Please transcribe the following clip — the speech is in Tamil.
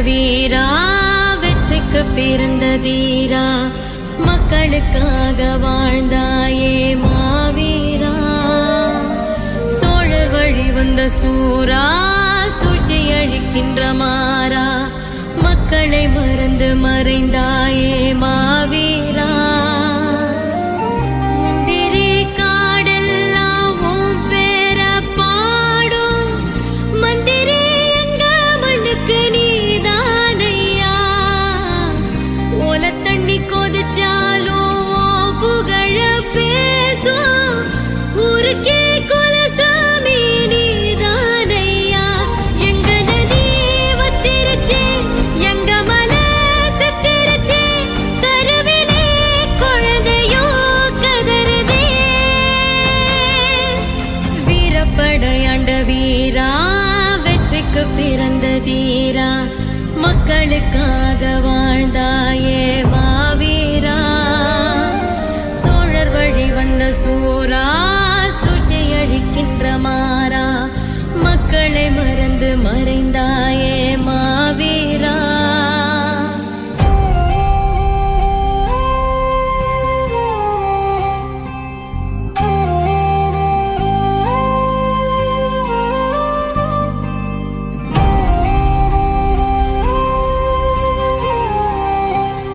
வீரா வெற்றிக்கு பிறந்த தீரா மக்களுக்காக வாழ்ந்தாயே மாவீரா சோழர் வழி வந்த சூரா சூழ்ச்சி அழிக்கின்ற மாறா மக்களை மறந்து மறைந்தாயே மாவீரா வீரா வெற்றிக்கு பிறந்த தீரா மக்களுக்காக